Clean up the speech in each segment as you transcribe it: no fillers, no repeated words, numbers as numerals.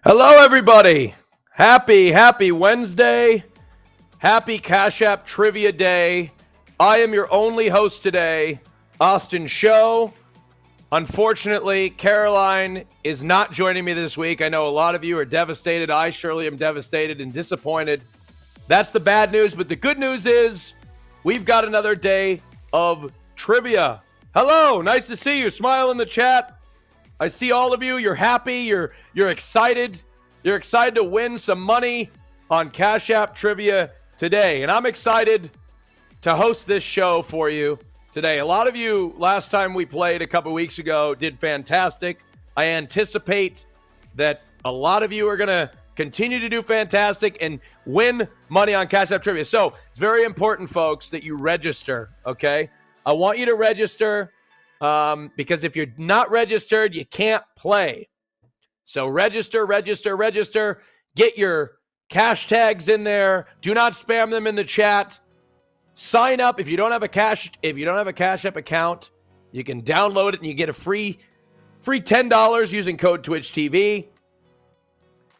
Hello, everybody. Happy Wednesday. Happy Cash App Trivia Day. I am your only host today, AustinShow. Unfortunately, Caroline is not joining me this week. I know a lot of you are devastated. I surely am devastated and disappointed. That's the bad news, but the good news is we've got another day of trivia. Hello, nice to see you. Smile in the chat. I see all of you. You're happy. You're excited. You're excited to win some money on Cash App Trivia today. And I'm excited to host this show for you today. A lot of you, last time we played a couple weeks ago, did fantastic. I anticipate that a lot of you are going to continue to do fantastic and win money on Cash App Trivia. So it's very important, folks, that you register, okay? I want you to register. Because if you're not registered, you can't play. So register. Get your cash tags in there. Do not spam them in the chat. Sign up. If you don't have a Cash App account, you can download it and you get a free $10 using code TwitchTV.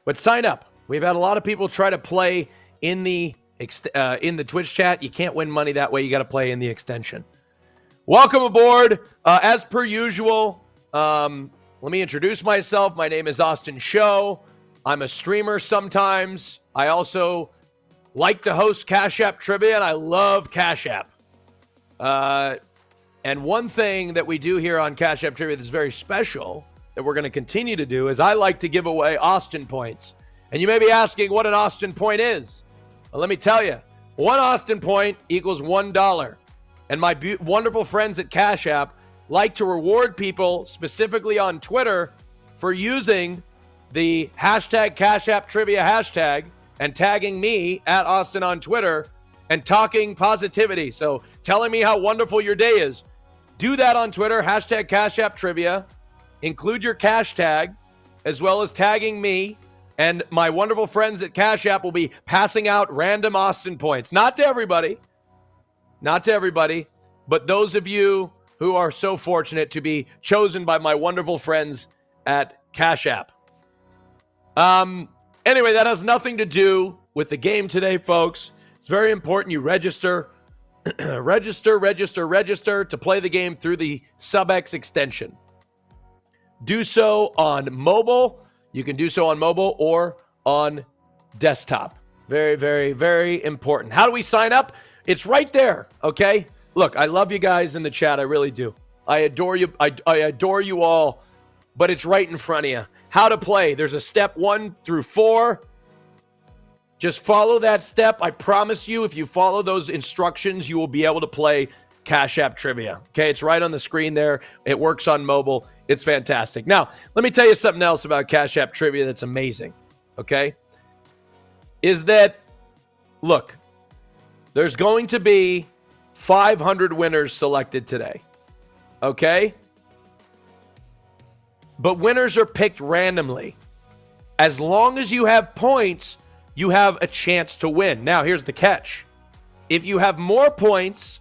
But sign up. We've had a lot of people try to play in the Twitch chat. You can't win money that way. You got to play in the extension. Welcome aboard. As per usual, let me introduce myself. My name is AustinShow. I'm a streamer sometimes. I also like to host Cash App Trivia, and I love Cash App. And one thing that we do here on Cash App Trivia that's very special that we're going to continue to do is I like to give away Austin points. And you may be asking what an Austin point is. Well, let me tell you. One Austin point equals $1. And my wonderful friends at Cash App like to reward people, specifically on Twitter, for using the hashtag Cash App Trivia hashtag and tagging me at Austin on Twitter and talking positivity. So telling me how wonderful your day is. Do that on Twitter, hashtag Cash App Trivia. Include your cash tag, as well as tagging me. And my wonderful friends at Cash App will be passing out random Austin points. Not to everybody, but those of you who are so fortunate to be chosen by my wonderful friends at Cash App. Anyway, that has nothing to do with the game today, folks. It's very important you register, register to play the game through the SubX extension. Do so on mobile. You can do so on mobile or on desktop. Very, very, very important. How do we sign up? It's right there, okay? Look, I love you guys in the chat. I really do. I adore you. I adore you all, but it's right in front of you. How to play. There's a step 1 through 4. Just follow that step. I promise you, if you follow those instructions, you will be able to play Cash App Trivia. Okay, it's right on the screen there. It works on mobile. It's fantastic. Now, let me tell you something else about Cash App Trivia that's amazing. Okay, is that, look, there's going to be 500 winners selected today. Okay? But winners are picked randomly. As long as you have points, you have a chance to win. Now, here's the catch. If you have more points,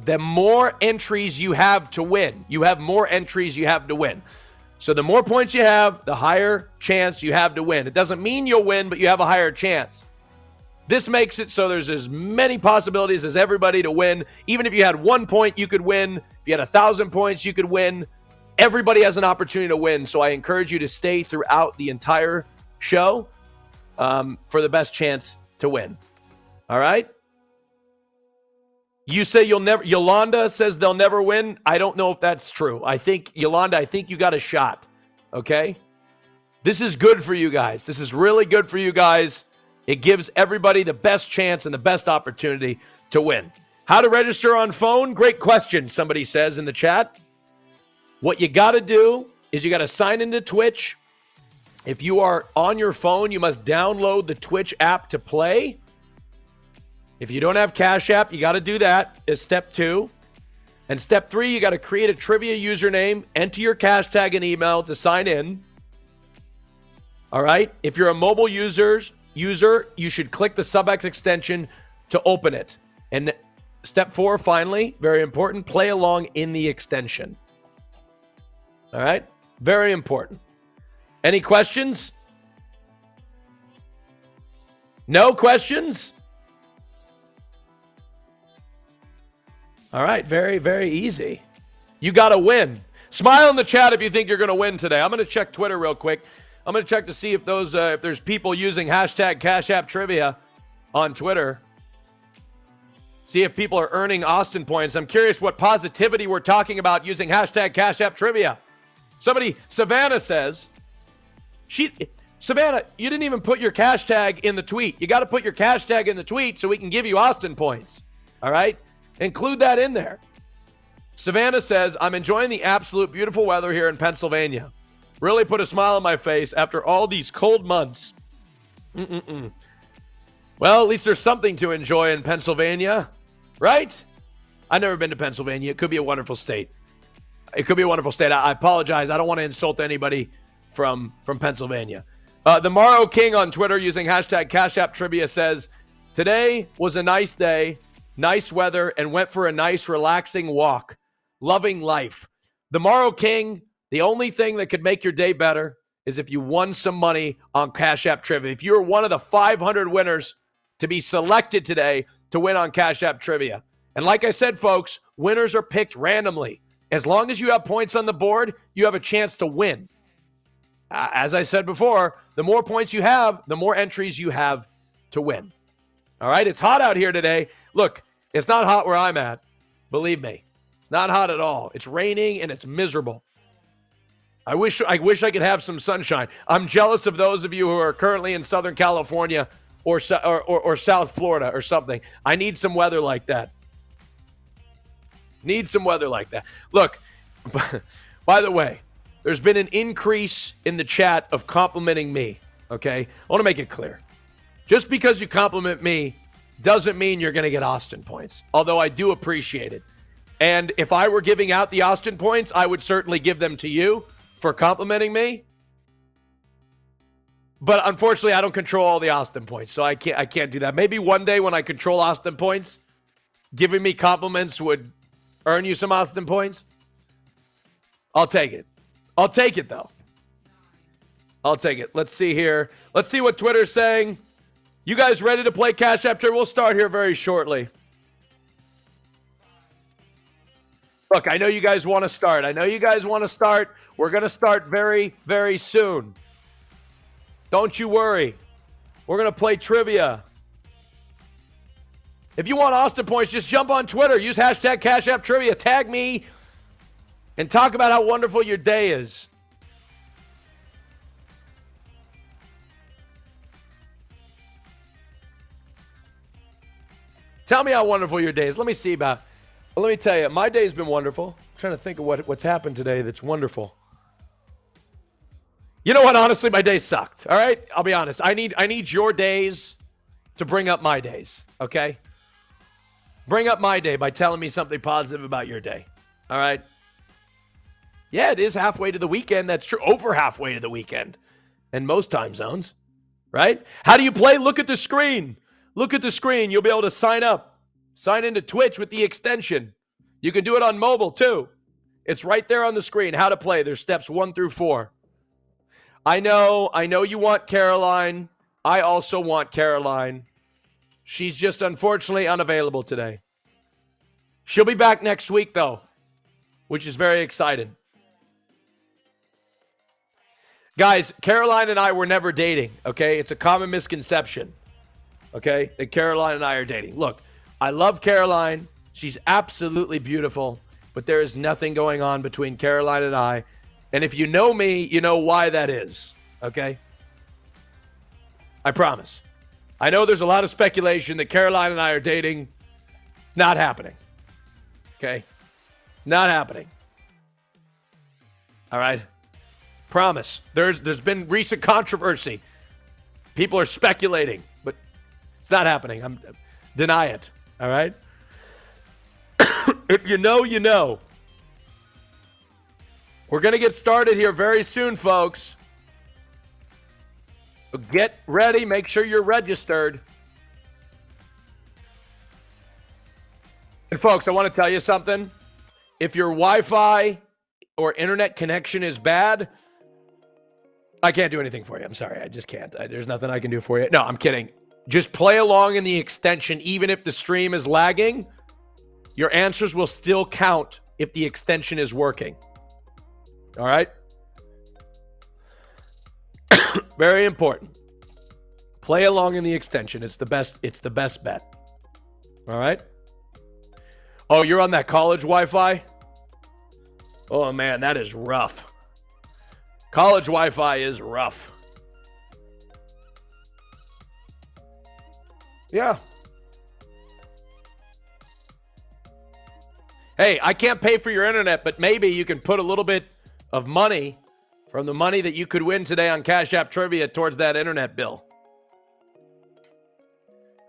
the more entries you have to win. You have more entries you have to win. So the more points you have, the higher chance you have to win. It doesn't mean you'll win, but you have a higher chance. This makes it so there's as many possibilities as everybody to win. Even if you had 1 point, you could win. If you had 1,000 points, you could win. Everybody has an opportunity to win. So I encourage you to stay throughout the entire show for the best chance to win. All right? You say you'll never, Yolanda says they'll never win. I don't know if that's true. Yolanda, I think you got a shot. Okay? This is good for you guys. This is really good for you guys. It gives everybody the best chance and the best opportunity to win. How to register on phone? Great question, somebody says in the chat. What you got to do is you got to sign into Twitch. If you are on your phone, you must download the Twitch app to play. If you don't have Cash App, you got to do that as step 2. And step 3, you got to create a trivia username, enter your cash tag and email to sign in. All right? If you're a mobile user, you should click the SubX extension to open it. And step 4, finally, very important, play along in the extension. All right? Very important. Any questions? No questions? All right, very, very easy. You got to win. Smile in the chat if you think you're going to win today. I'm going to check Twitter real quick. I'm going to check to see if if there's people using hashtag Cash App Trivia on Twitter. See if people are earning Austin points. I'm curious what positivity we're talking about using hashtag Cash App Trivia. Somebody, Savannah says, Savannah, you didn't even put your cash tag in the tweet. You got to put your cash tag in the tweet so we can give you Austin points. All right? Include that in there. Savannah says, I'm enjoying the absolute beautiful weather here in Pennsylvania. Really put a smile on my face after all these cold months. Well, at least there's something to enjoy in Pennsylvania, right? I've never been to Pennsylvania. It could be a wonderful state. It could be a wonderful state. I apologize. I don't want to insult anybody from Pennsylvania. The Morrow King on Twitter using hashtag Cash App Trivia says, today was a nice day, nice weather, and went for a nice relaxing walk. Loving life. The Morrow King, the only thing that could make your day better is if you won some money on Cash App Trivia. If you're one of the 500 winners to be selected today to win on Cash App Trivia. And like I said, folks, winners are picked randomly. As long as you have points on the board, you have a chance to win. As I said before, the more points you have, the more entries you have to win. All right, it's hot out here today. Look, it's not hot where I'm at. Believe me, it's not hot at all. It's raining and it's miserable. I wish I could have some sunshine. I'm jealous of those of you who are currently in Southern California or South Florida or something. I need some weather like that. Need some weather like that. Look, by the way, there's been an increase in the chat of complimenting me, okay? I want to make it clear. Just because you compliment me doesn't mean you're going to get Austin points, although I do appreciate it. And if I were giving out the Austin points, I would certainly give them to you for complimenting me. But unfortunately, I don't control all the Austin points, so I can't do that. Maybe one day when I control Austin points, giving me compliments would earn you some Austin points. I'll take it. I'll take it, though. I'll take it. Let's see here. Let's see what Twitter's saying. You guys ready to play Cash App Trivia? We'll start here very shortly. Look, I know you guys want to start. We're going to start very, very soon. Don't you worry. We're going to play trivia. If you want Austin points, just jump on Twitter. Use hashtag Cash App Trivia. Tag me and talk about how wonderful your day is. Tell me how wonderful your day is. Let me tell you, my day's been wonderful. I'm trying to think of what's happened today that's wonderful. You know what? Honestly, my day sucked. All right? I'll be honest. I need your days to bring up my days, okay? Bring up my day by telling me something positive about your day. All right? Yeah, it is halfway to the weekend. That's true. Over halfway to the weekend in most time zones, right? How do you play? Look at the screen. Look at the screen. You'll be able to sign up. Sign into Twitch with the extension. You can do it on mobile, too. It's right there on the screen. How to play. There's steps 1 through 4. I know you want Caroline. I also want Caroline. She's just unfortunately unavailable today. She'll be back next week, though, which is very exciting. Guys, Caroline and I were never dating, okay? It's a common misconception, okay, that Caroline and I are dating. Look, I love Caroline. She's absolutely beautiful, but there is nothing going on between Caroline and I. And if you know me, you know why that is, okay? I promise. I know there's a lot of speculation that Caroline and I are dating. It's not happening, okay? Not happening. All right? Promise. There's been recent controversy. People are speculating, but it's not happening. Deny it. All right? If you know, you know. We're going to get started here very soon, folks. Get ready. Make sure you're registered. And folks, I want to tell you something. If your Wi-Fi or internet connection is bad, I can't do anything for you. I'm sorry. I just can't. There's nothing I can do for you. No, I'm kidding. Just play along in the extension. Even if the stream is lagging, your answers will still count if the extension is working. All right? Very important. Play along in the extension. It's the best bet. All right? Oh, you're on that college Wi-Fi? Oh, man, that is rough. College Wi-Fi is rough. Yeah. Hey, I can't pay for your internet, but maybe you can put a little bit of money from the money that you could win today on Cash App Trivia towards that internet bill.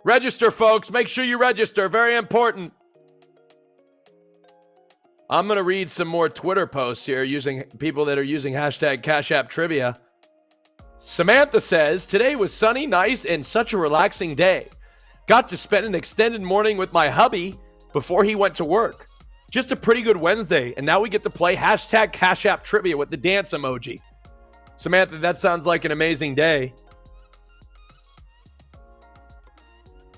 Register, folks. Make sure you register. Very important. I'm going to read some more Twitter posts here using people that are using hashtag Cash App Trivia. Samantha says, today was sunny, nice, and such a relaxing day. Got to spend an extended morning with my hubby before he went to work. Just a pretty good Wednesday, and now we get to play hashtag Cash App Trivia with the dance emoji. Samantha, that sounds like an amazing day.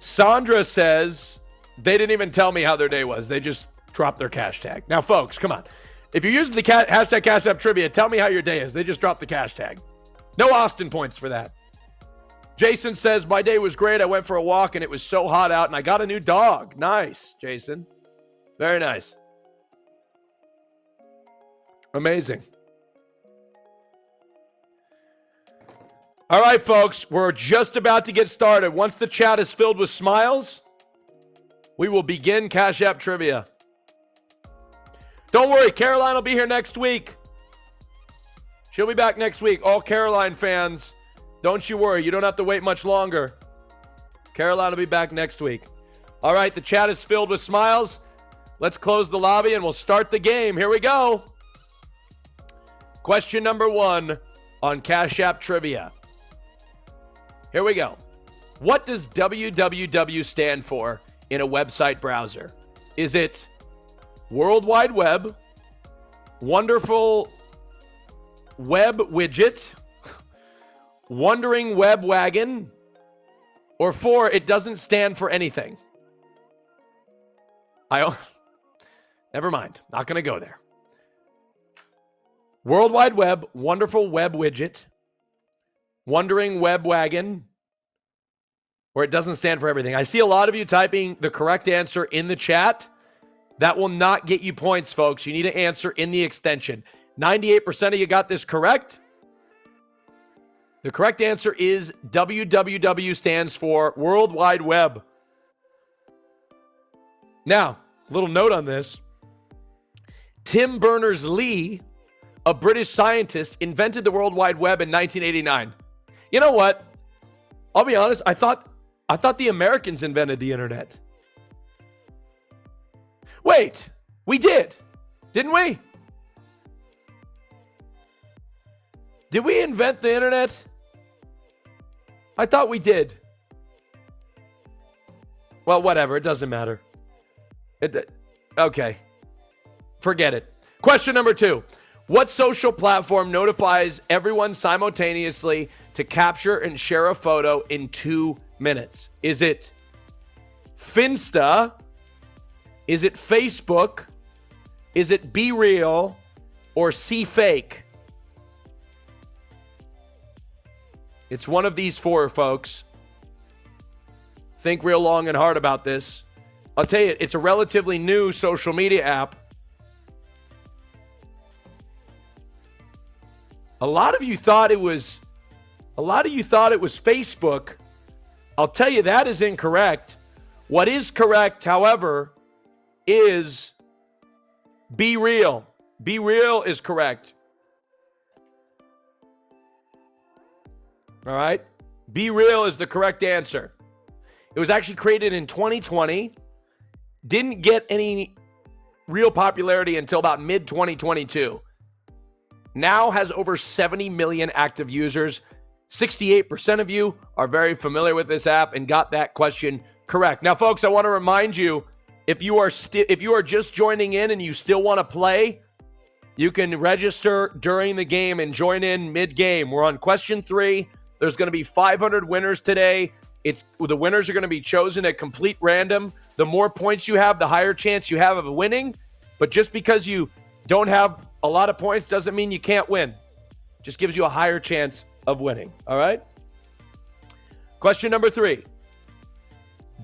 Sandra says, they didn't even tell me how their day was. They just dropped their cash tag. Now, folks, come on. If you're using the hashtag Cash App Trivia, tell me how your day is. They just dropped the cash tag. No Austin points for that. Jason says, my day was great. I went for a walk, and it was so hot out, and I got a new dog. Nice, Jason. Very nice. Amazing. All right, folks, we're just about to get started. Once the chat is filled with smiles, we will begin Cash App Trivia. Don't worry, Caroline will be here next week. She'll be back next week. All Caroline fans, don't you worry. You don't have to wait much longer. Caroline will be back next week. All right, the chat is filled with smiles. Let's close the lobby and we'll start the game. Here we go. Question number 1 on Cash App Trivia. Here we go. What does www stand for in a website browser? Is it World Wide Web, Wonderful Web Widget, Wondering Web Wagon, or 4, it doesn't stand for anything? Never mind. Not going to go there. World Wide Web, Wonderful Web Widget, Wondering Web Wagon, or it doesn't stand for everything. I see a lot of you typing the correct answer in the chat. That will not get you points, folks. You need to answer in the extension. 98% of you got this correct. The correct answer is www stands for World Wide Web. Now, little note on this. Tim Berners-Lee, a British scientist, invented the World Wide Web in 1989. You know what? I'll be honest, I thought the Americans invented the internet. Wait, we did, didn't we? Did we invent the internet? I thought we did. Well, whatever, it doesn't matter. Okay. Forget it. Question number 2. What social platform notifies everyone simultaneously to capture and share a photo in 2 minutes? Is it Finsta? Is it Facebook? Is it Be Real or See Fake? It's one of these 4, folks. Think real long and hard about this. I'll tell you, it's a relatively new social media app. A lot of you thought it was Facebook. I'll tell you that is incorrect. What is correct, however, is Be Real. Be Real is correct. All right? Be Real is the correct answer. It was actually created in 2020. Didn't get any real popularity until about mid-2022. Now has over 70 million active users. 68% of you are very familiar with this app and got that question correct. Now, folks, I want to remind you, if you are just joining in and you still want to play, you can register during the game and join in mid-game. We're on question 3. There's going to be 500 winners today. The winners are going to be chosen at complete random. The more points you have, the higher chance you have of winning. But just because you don't have a lot of points doesn't mean you can't win. Just gives you a higher chance of winning. All right? Question number 3.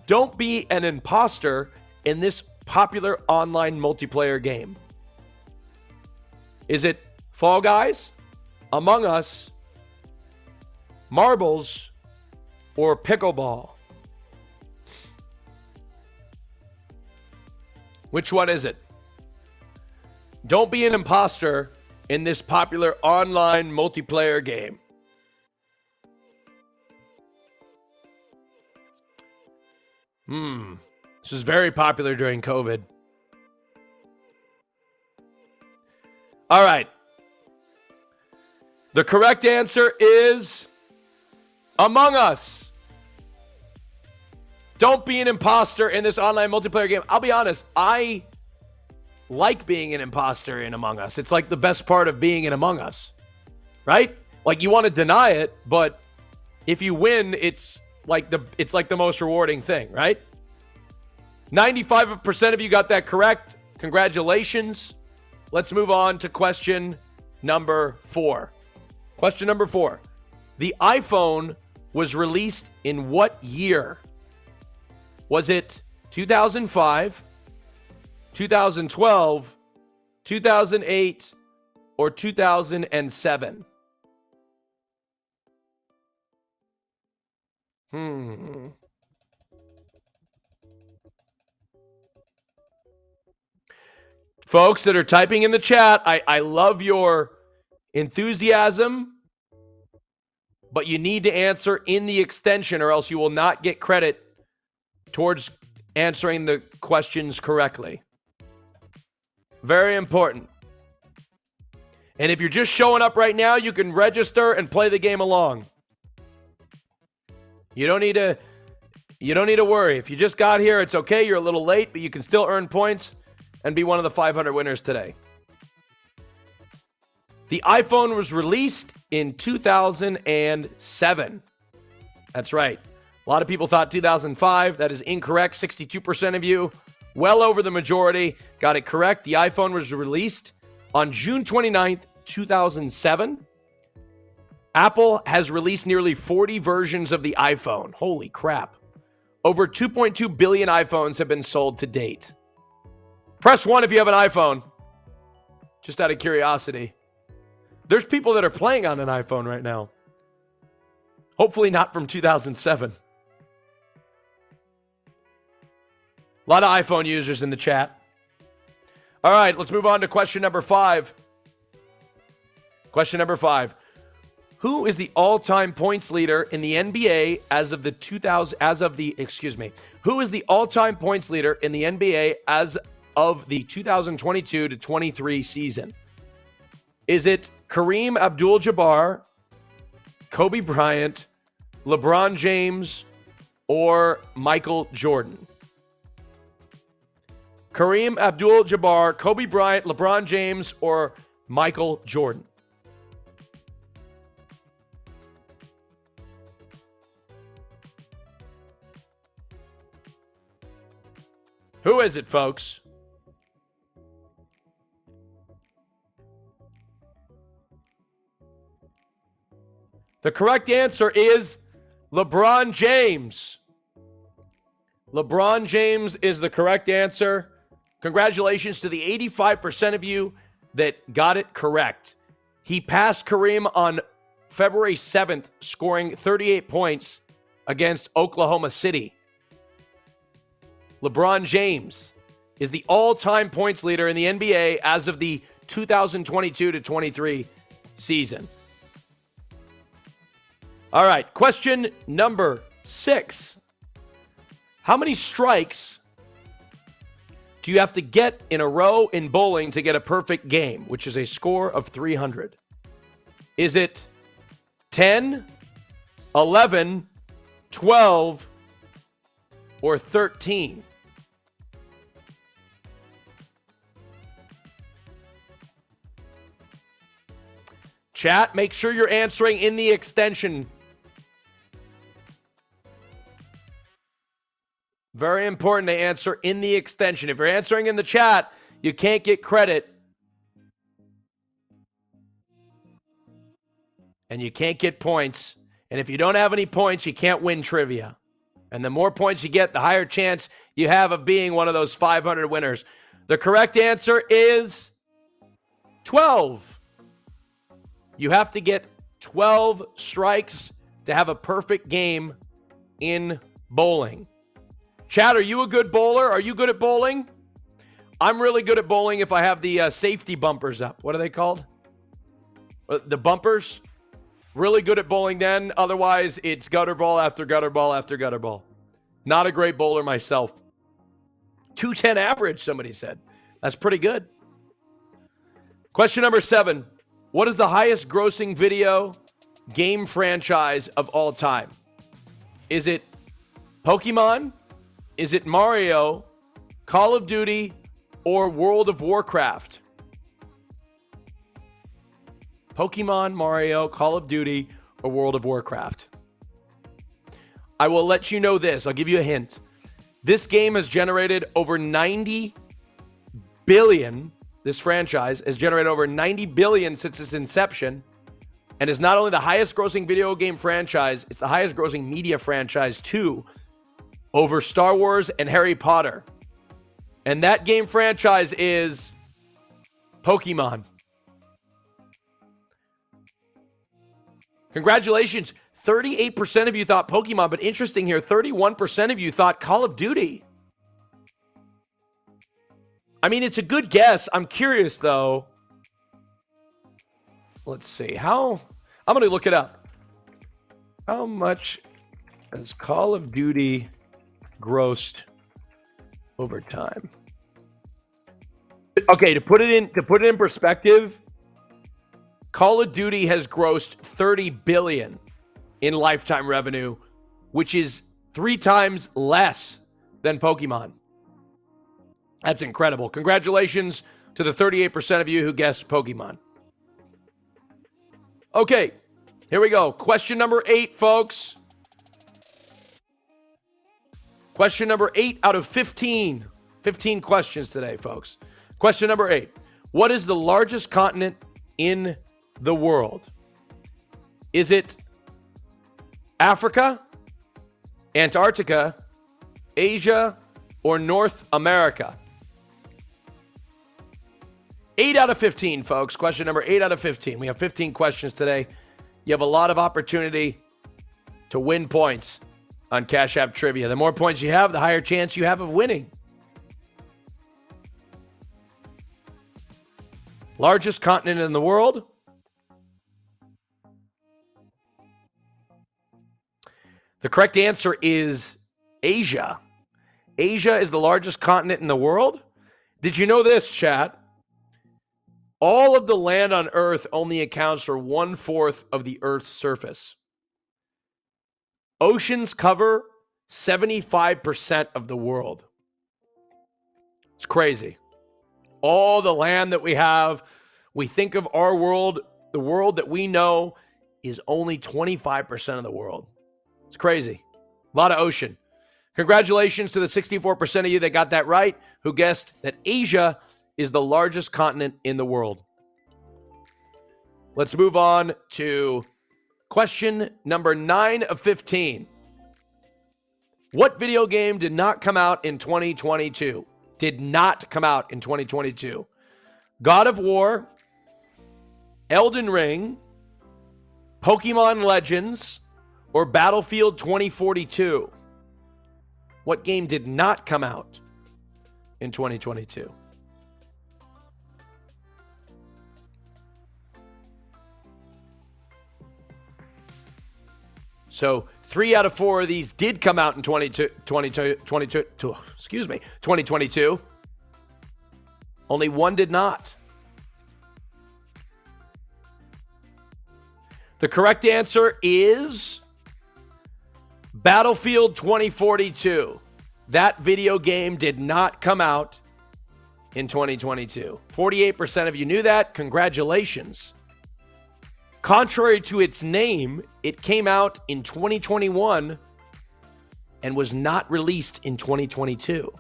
Don't be an imposter in this popular online multiplayer game. Is it Fall Guys, Among Us, Marbles, or Pickleball? Which one is it? Don't be an imposter in this popular online multiplayer game. This is very popular during COVID. All right. The correct answer is Among Us. Don't be an imposter in this online multiplayer game. I'll be honest, I like being an imposter in Among Us. It's like the best part of being in Among Us, right? Like, you want to deny it, but if you win, it's like the most rewarding thing, right? 95% of you got that correct. Congratulations. Let's move on to question number 4. Question number 4. The iPhone was released in what year? Was it 2005, 2012, 2008, or 2007? Folks that are typing in the chat, I love your enthusiasm, but you need to answer in the extension or else you will not get credit towards answering the questions correctly. Very important. And if you're just showing up right now, you can register and play the game along. You don't need to worry. If you just got here, it's okay. You're a little late, but you can still earn points and be one of the 500 winners today. The iPhone was released in 2007. That's right. A lot of people thought 2005. That is incorrect. 62% of you, well over the majority, got it correct. The iPhone was released on June 29th, 2007. Apple has released nearly 40 versions of the iPhone. Holy crap. Over 2.2 billion iPhones have been sold to date. Press 1 if you have an iPhone. Just out of curiosity. There's people that are playing on an iPhone right now. Hopefully not from 2007. A lot of iPhone users in the chat. All right, let's move on to question number 5. Question number 5. Who is the all-time points leader in the NBA Who is the all-time points leader in the NBA as of the 2022 to 23 season? Is it Kareem Abdul-Jabbar, Kobe Bryant, LeBron James, or Michael Jordan? Kareem Abdul-Jabbar, Kobe Bryant, LeBron James, or Michael Jordan? Who is it, folks? The correct answer is LeBron James. LeBron James is the correct answer. Congratulations to the 85% of you that got it correct. He passed Kareem on February 7th, scoring 38 points against Oklahoma City. LeBron James is the all-time points leader in the NBA as of the 2022 to 23 season. All right, question number 6. How many strikes do you have to get in a row in bowling to get a perfect game, which is a score of 300? Is it 10, 11, 12, or 13? Chat, make sure you're answering in the extension. Very important to answer in the extension. If you're answering in the chat, you can't get credit. And you can't get points. And if you don't have any points, you can't win trivia. And the more points you get, the higher chance you have of being one of those 500 winners. The correct answer is 12. You have to get 12 strikes to have a perfect game in bowling. Chad, are you a good bowler? Are you good at bowling? I'm really good at bowling if I have the safety bumpers up. What are they called? The bumpers. Really good at bowling then. Otherwise, it's gutter ball after gutter ball after gutter ball. Not a great bowler myself. 210 average, somebody said. That's pretty good. Question number 7. What is the highest grossing video game franchise of all time? Is it Pokemon? Is it Mario, Call of Duty, or World of Warcraft? Pokemon, Mario, Call of Duty, or World of Warcraft? I will let you know this. I'll give you a hint. This game has generated over 90 billion. This franchise has generated over 90 billion since its inception and is not only the highest grossing video game franchise, it's the highest grossing media franchise too, over Star Wars and Harry Potter. And that game franchise is Pokemon. Congratulations. 38% of you thought Pokemon, but interesting here, 31% of you thought Call of Duty. I mean, it's a good guess. I'm curious, though. Let's see. I'm going to look it up. How much has Call of Duty grossed over time? Okay, to put it in perspective, Call of Duty has grossed 30 billion in lifetime revenue, which is 3 times less than Pokemon. That's incredible. Congratulations to the 38% of you who guessed Pokemon. Okay, here we go. Question number 8, folks. Question number 8 out of 15. 15 questions today, folks. Question number 8. What is the largest continent in the world? Is it Africa, Antarctica, Asia, or North America? 8 out of 15, folks. Question number 8 out of 15. We have 15 questions today. You have a lot of opportunity to win points on Cash App Trivia. The more points you have, the higher chance you have of winning. Largest continent in the world. The correct answer is Asia. Asia is the largest continent in the world. Did you know this, chat? All of the land on Earth only accounts for 1/4 of the Earth's surface. Oceans cover 75% of the world. It's crazy. All the land that we have, we think of our world, the world that we know is only 25% of the world. It's crazy. A lot of ocean. Congratulations to the 64% of you that got that right, who guessed that Asia is the largest continent in the world. Let's move on to question number 9 of 15. What video game did not come out in 2022? Did not come out in 2022. God of War, Elden Ring, Pokemon Legends, or Battlefield 2042? What game did not come out in 2022? So 3 out of 4 of these did come out in 2022. Only one did not. The correct answer is Battlefield 2042. That video game did not come out in 2022. 48% of you knew that. Congratulations. Contrary to its name, it came out in 2021 and was not released in 2022.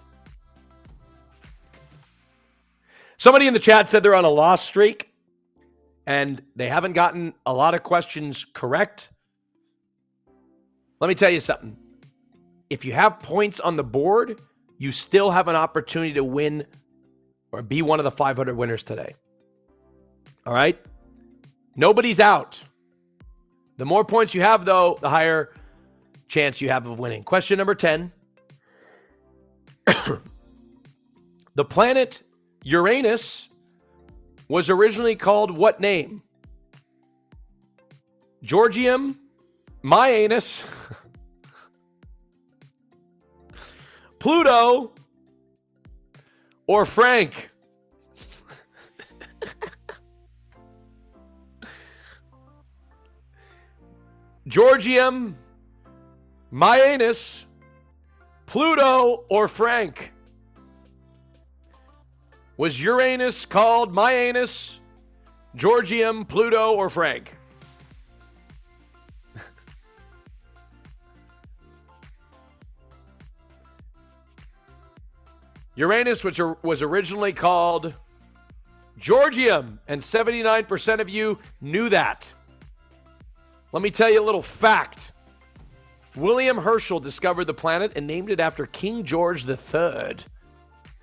Somebody in the chat said they're on a loss streak and they haven't gotten a lot of questions correct. Let me tell you something. If you have points on the board, you still have an opportunity to win or be one of the 500 winners today. All right? Nobody's out. The more points you have, though, the higher chance you have of winning. Question number 10. The planet Uranus was originally called what name? Georgium, Myanus, Pluto, or Frank? Georgium, Myanus, Pluto, or Frank? Was Uranus called Myanus, Georgium, Pluto, or Frank? Uranus, which was originally called Georgium, and 79% of you knew that. Let me tell you a little fact. William Herschel discovered the planet and named it after King George III.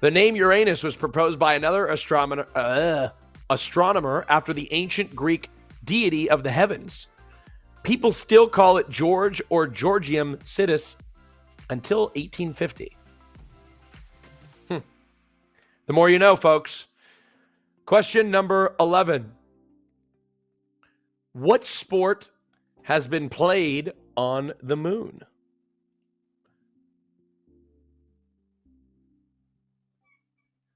The name Uranus was proposed by another astronomer after the ancient Greek deity of the heavens. People still call it George or Georgium Sidus until 1850. The more you know, folks. Question number 11. What sport has been played on the moon?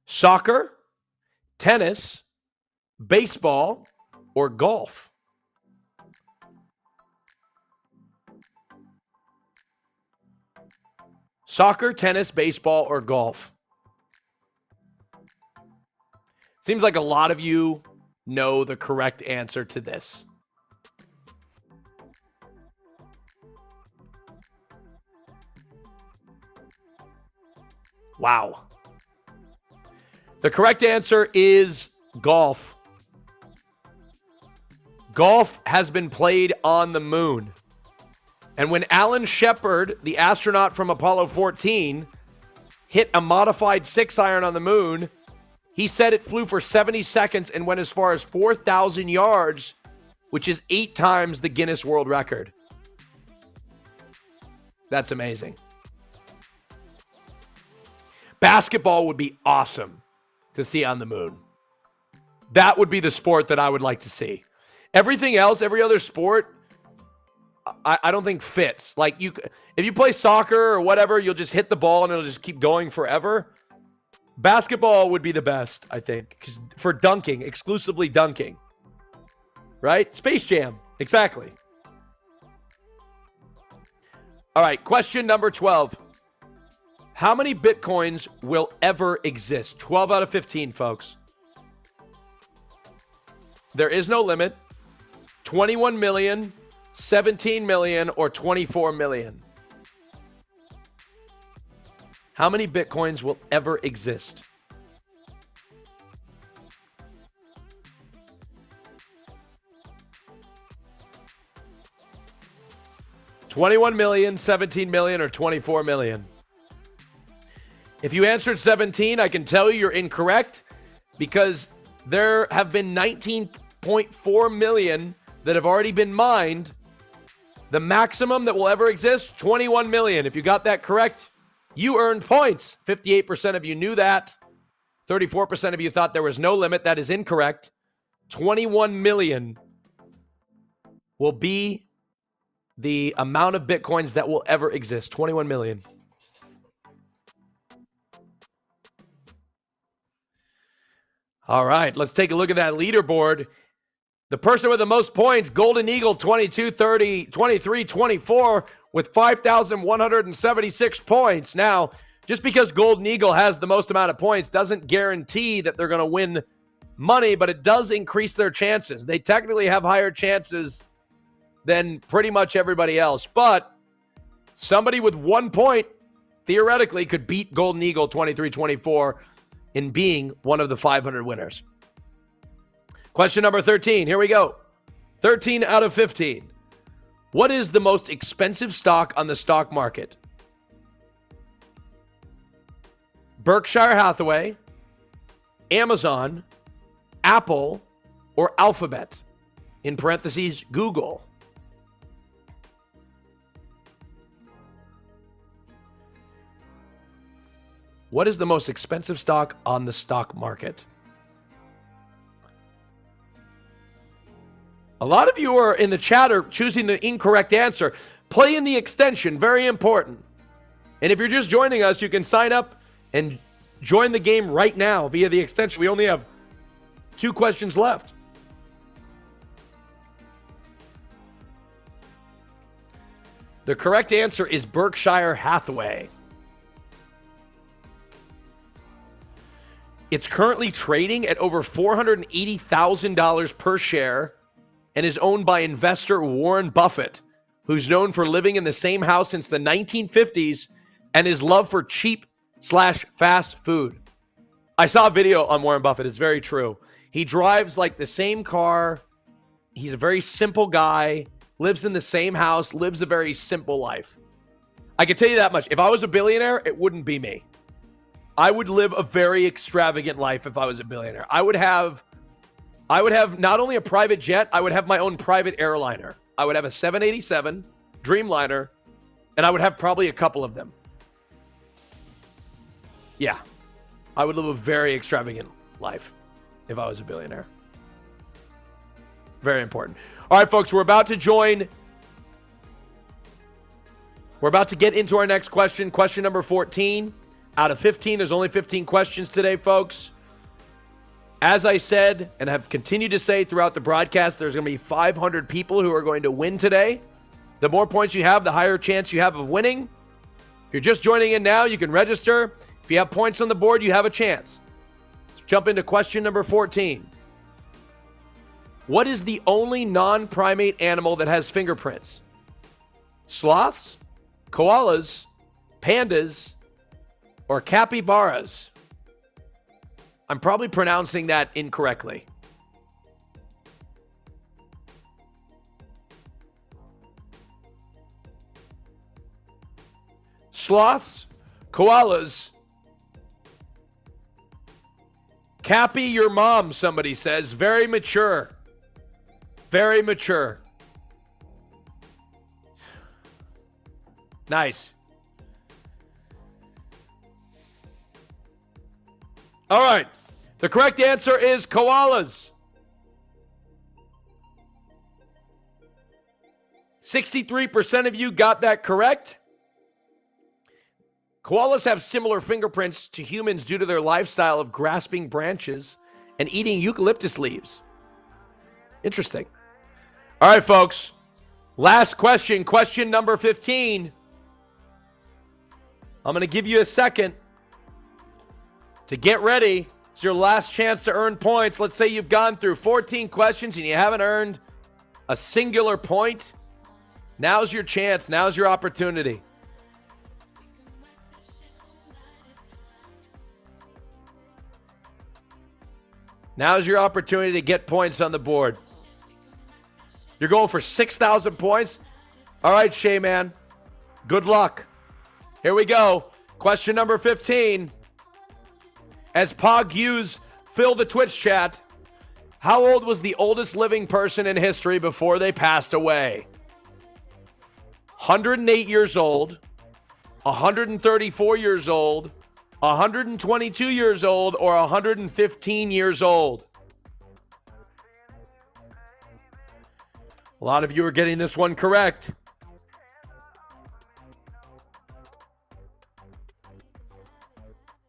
Soccer, tennis, baseball, or golf? Soccer, tennis, baseball, or golf? Seems like a lot of you know the correct answer to this. Wow. The correct answer is golf. Golf has been played on the moon. And when Alan Shepard, the astronaut from Apollo 14, hit a modified 6-iron on the moon, he said it flew for 70 seconds and went as far as 4,000 yards, which is 8 times the Guinness World Record. That's amazing. Basketball would be awesome to see on the moon. That would be the sport that I would like to see. Everything else, every other sport, I don't think fits. Like if you play soccer or whatever, you'll just hit the ball and it'll just keep going forever. Basketball would be the best, I think, because for dunking, exclusively dunking. Right? Space Jam. Exactly. All right, question number 12. How many Bitcoins will ever exist? 12 out of 15, folks. There is no limit. 21 million, 17 million, or 24 million. How many Bitcoins will ever exist? $21 million, 17 million, or 24 million. If you answered 17, I can tell you you're incorrect because there have been 19.4 million that have already been mined. The maximum that will ever exist, 21 million. If you got that correct, you earned points. 58% of you knew that. 34% of you thought there was no limit. That is incorrect. 21 million will be the amount of Bitcoins that will ever exist. 21 million. All right, let's take a look at that leaderboard. The person with the most points, Golden Eagle, 22, 30, 23, 24, with 5,176 points. Now, just because Golden Eagle has the most amount of points doesn't guarantee that they're going to win money, but it does increase their chances. They technically have higher chances than pretty much everybody else, but somebody with 1 point theoretically could beat Golden Eagle 23-24 in being one of the 500 winners. Question number 13. Here we go. 13 out of 15. What is the most expensive stock on the stock market? Berkshire Hathaway, Amazon, Apple, or Alphabet? In parentheses, Google. What is the most expensive stock on the stock market? A lot of you are in the chat are choosing the incorrect answer. Play in the extension, very important. And if you're just joining us, you can sign up and join the game right now via the extension. We only have 2 questions left. The correct answer is Berkshire Hathaway. It's currently trading at over $480,000 per share and is owned by investor Warren Buffett, who's known for living in the same house since the 1950s and his love for cheap/fast food. I saw a video on Warren Buffett. It's very true. He drives like the same car. He's a very simple guy, lives in the same house, lives a very simple life. I can tell you that much. If I was a billionaire, it wouldn't be me. I would live a very extravagant life if I was a billionaire. I would have not only a private jet, I would have my own private airliner. I would have a 787 Dreamliner, and I would have probably a couple of them. Yeah, I would live a very extravagant life if I was a billionaire. Very important. All right, folks, we're about to get into our next question. Question number 14 out of 15. There's only 15 questions today, folks. As I said, and have continued to say throughout the broadcast, there's going to be 500 people who are going to win today. The more points you have, the higher chance you have of winning. If you're just joining in now, you can register. If you have points on the board, you have a chance. Let's jump into question number 14. What is the only non-primate animal that has fingerprints? Sloths, koalas, pandas, or capybaras? I'm probably pronouncing that incorrectly. Sloths, koalas, Cappy your mom, somebody says. Very mature. Very mature. Nice. All right. The correct answer is koalas. 63% of you got that correct. Koalas have similar fingerprints to humans due to their lifestyle of grasping branches and eating eucalyptus leaves. Interesting. All right, folks. Last question, question number 15. I'm going to give you a second to get ready. It's your last chance to earn points. Let's say you've gone through 14 questions and you haven't earned a singular point. Now's your chance. Now's your opportunity. Now's your opportunity to get points on the board. You're going for 6,000 points? All right, Shay, man. Good luck. Here we go. Question number 15. As Pog Hughes filled the Twitch chat, how old was the oldest living person in history before they passed away? 108 years old, 134 years old, 122 years old, or 115 years old? A lot of you are getting this one correct.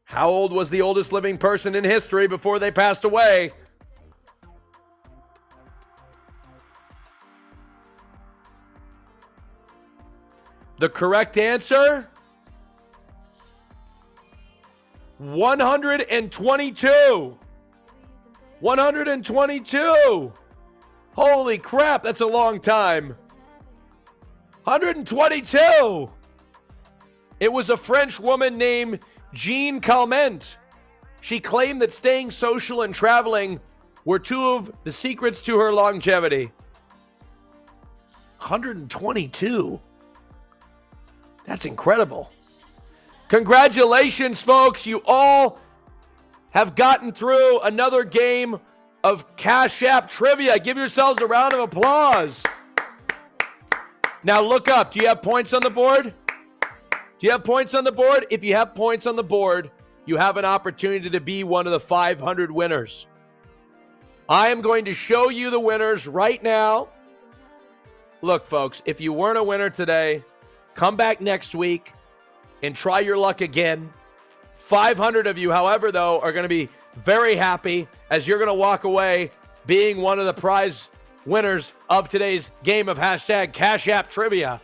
How old was the oldest living person in history before they passed away? The correct answer? 122. 122. Holy crap, that's a long time. 122. It was a French woman named Jean Calment. She claimed that staying social and traveling were two of the secrets to her longevity. 122. That's incredible. Congratulations, folks. You all have gotten through another game of Cash App Trivia. Give yourselves a round of applause. Now look up. Do you have points on the board? Do you have points on the board? If you have points on the board, you have an opportunity to be one of the 500 winners. I am going to show you the winners right now. Look, folks, if you weren't a winner today, come back next week and try your luck again. 500 of you, however, though, are going to be very happy as you're going to walk away being one of the prize winners of today's game of hashtag Cash App Trivia.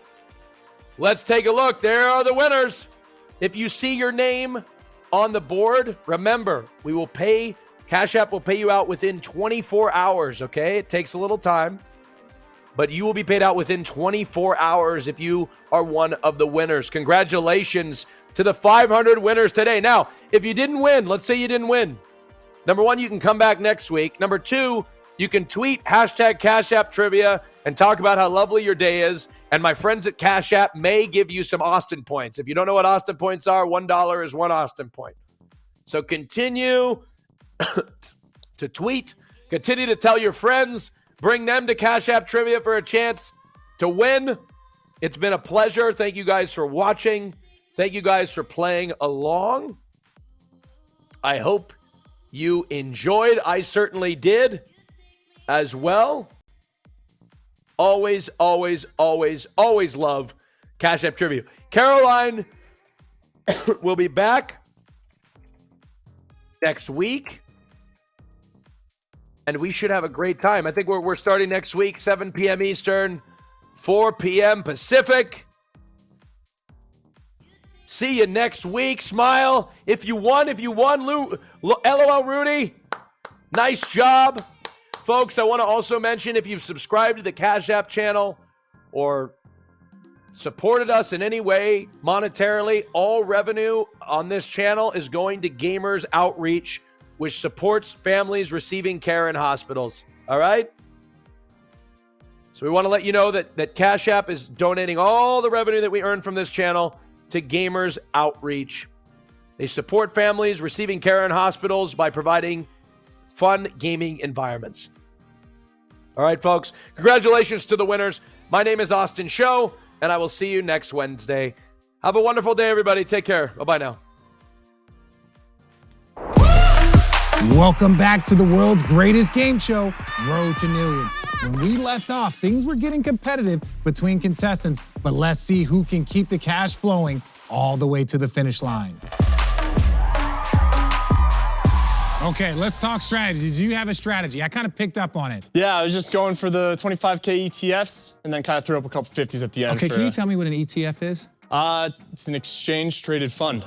Let's take a look. There are the winners. If you see your name on the board, remember, Cash App will pay you out within 24 hours, okay? It takes a little time, but you will be paid out within 24 hours if you are one of the winners. Congratulations to the 500 winners today. Now, if you didn't win, let's say you didn't win. Number one, you can come back next week. Number two, you can tweet hashtag Cash App Trivia and talk about how lovely your day is. And my friends at Cash App may give you some Austin points. If you don't know what Austin points are, $1 is one Austin point. So continue to tweet, continue to tell your friends, bring them to Cash App Trivia for a chance to win. It's been a pleasure. Thank you guys for watching. Thank you guys for playing along. I hope you enjoyed. I certainly did as well. Always, always, always, always love Cash App Trivia. Caroline will be back next week, and we should have a great time. I think we're starting next week, 7 p.m. Eastern, 4 p.m. Pacific. See you next week. Smile. If you won, LOL Rudy. Nice job. Folks, I want to also mention, if you've subscribed to the Cash App channel or supported us in any way monetarily, all revenue on this channel is going to Gamers Outreach, which supports families receiving care in hospitals. All right? So we want to let you know that Cash App is donating all the revenue that we earn from this channel to Gamers Outreach. They support families receiving care in hospitals by providing fun gaming environments. All right, folks. Congratulations to the winners. My name is AustinShow, and I will see you next Wednesday. Have a wonderful day, everybody. Take care. Bye-bye now. Welcome back to the world's greatest game show, Road to Millions. When we left off, things were getting competitive between contestants, but let's see who can keep the cash flowing all the way to the finish line. Okay, let's talk strategy. Do you have a strategy? I kind of picked up on it. Yeah, I was just going for the 25K ETFs and then kind of threw up a couple 50s at the end. Okay, can you tell me what an ETF is? It's an exchange traded fund.